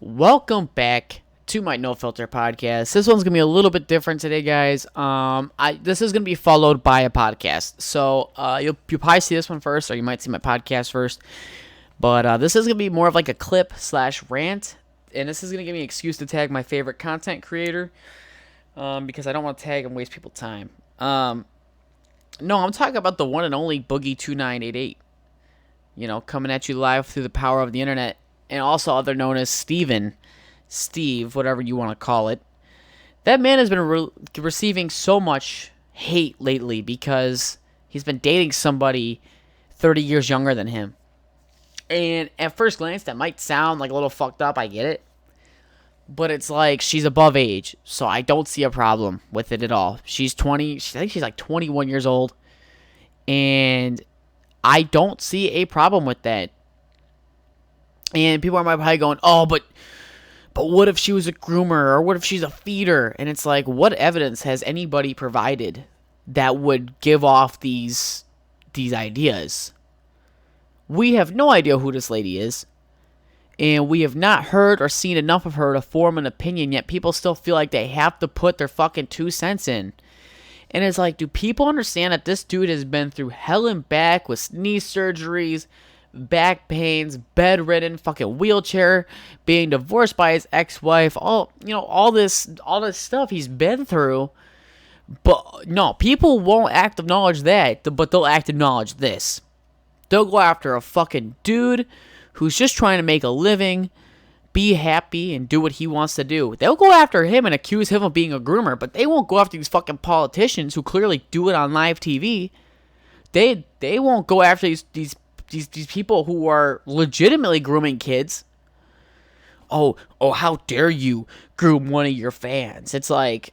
Welcome back to my No Filter podcast. This one's gonna be a little bit different today, guys. This is gonna be followed by a podcast, so you'll probably see this one first, or you might see my podcast first. But this is gonna be more of like a clip slash rant, and this is gonna give me an excuse to tag my favorite content creator, because I don't want to tag and waste people's time. No, I'm talking about the one and only boggie2988. You know, coming at you live through the power of the internet. And also other known as Steve, whatever you want to call it. That man has been receiving so much hate lately because he's been dating somebody 30 years younger than him. And at first glance, that might sound like a little fucked up, I get it. But it's like, she's above age, so I don't see a problem with it at all. She's 20, I think she's like 21 years old. And I don't see a problem with that. And people are probably going, oh, but what if she was a groomer, or what if she's a feeder? And it's like, what evidence has anybody provided that would give off these ideas? We have no idea who this lady is, and we have not heard or seen enough of her to form an opinion, yet people still feel like they have to put their fucking 2 cents in. And it's like, do people understand that this dude has been through hell and back with knee surgeries, back pains, bedridden, fucking wheelchair, being divorced by his ex-wife, all this stuff he's been through? But no, people won't acknowledge that, but they'll acknowledge this. They'll go after a fucking dude who's just trying to make a living, be happy, and do what he wants to do. They'll go after him and accuse him of being a groomer, but they won't go after these fucking politicians who clearly do it on live TV. They won't go after these people who are legitimately grooming kids. Oh, how dare you groom one of your fans? It's like,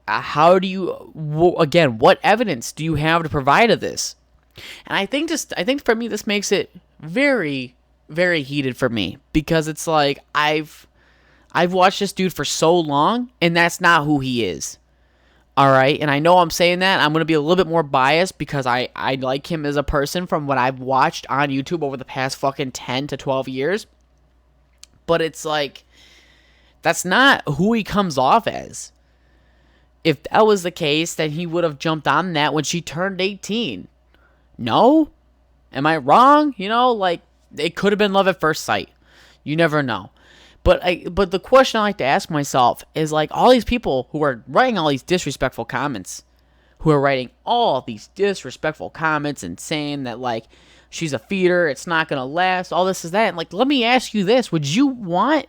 how do you, again, what evidence do you have to provide of this? And I think for me, this makes it very, very heated for me, because it's like, I've watched this dude for so long, and that's not who he is. Alright, and I know I'm saying that. I'm going to be a little bit more biased because I like him as a person from what I've watched on YouTube over the past fucking 10 to 12 years. But it's like, that's not who he comes off as. If that was the case, then he would have jumped on that when she turned 18. No? Am I wrong? Like, it could have been love at first sight. You never know. But the question I like to ask myself is, like, all these people who are writing all these disrespectful comments, and saying that, like, she's a feeder, it's not going to last, all this is that. And, like, let me ask you this. Would you want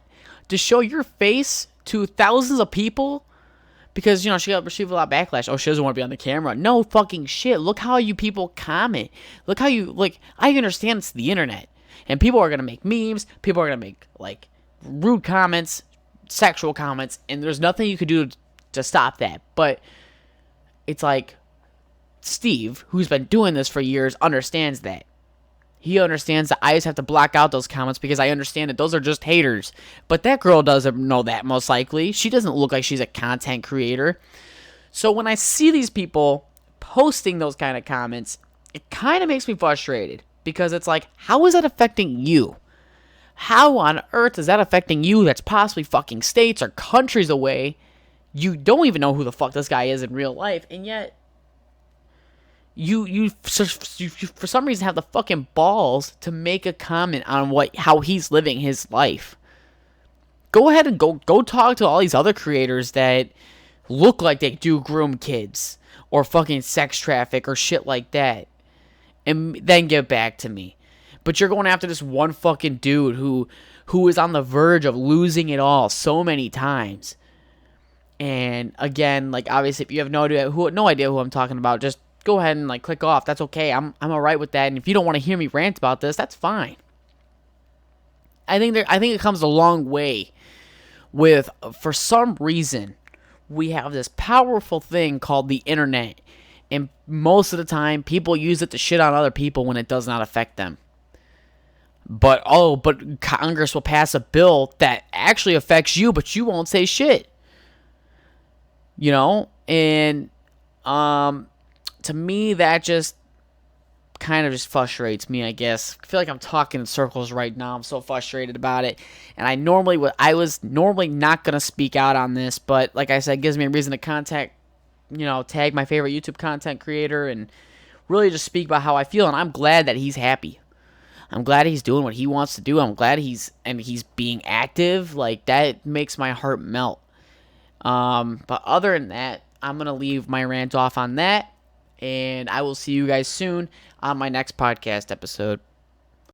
to show your face to thousands of people? Because, she got received a lot of backlash. Oh, she doesn't want to be on the camera. No fucking shit. Look how you people comment. Look how you, like, I understand it's the internet. And people are going to make memes. People are going to make, like, rude comments, sexual comments, and there's nothing you could do to stop that. But it's like, Steve, who's been doing this for years, understands that. He understands that I just have to block out those comments because I understand that those are just haters. But that girl doesn't know that, most likely. She doesn't look like she's a content creator. So when I see these people posting those kind of comments, it kind of makes me frustrated, because it's like, how is that affecting you? How on earth is that affecting you that's possibly fucking states or countries away? You don't even know who the fuck this guy is in real life, and yet you for some reason have the fucking balls to make a comment on how he's living his life. Go ahead and go talk to all these other creators that look like they do groom kids or fucking sex traffic or shit like that, and then get back to me. But you're going after this one fucking dude who is on the verge of losing it all so many times. And again, like, obviously, if you have no idea who I'm talking about, just go ahead and, like, click off. That's okay. I'm alright with that. And if you don't want to hear me rant about this, that's fine. I think it comes a long way with, for some reason, we have this powerful thing called the internet. And most of the time, people use it to shit on other people when it does not affect them. But Congress will pass a bill that actually affects you, but you won't say shit. And to me, that just kind of just frustrates me, I guess. I feel like I'm talking in circles right now. I'm so frustrated about it. And I was normally not going to speak out on this, but like I said, it gives me a reason to tag my favorite YouTube content creator and really just speak about how I feel. And I'm glad that he's happy. I'm glad he's doing what he wants to do. I'm glad he's being active. Like, that makes my heart melt. But other than that, I'm going to leave my rant off on that. And I will see you guys soon on my next podcast episode.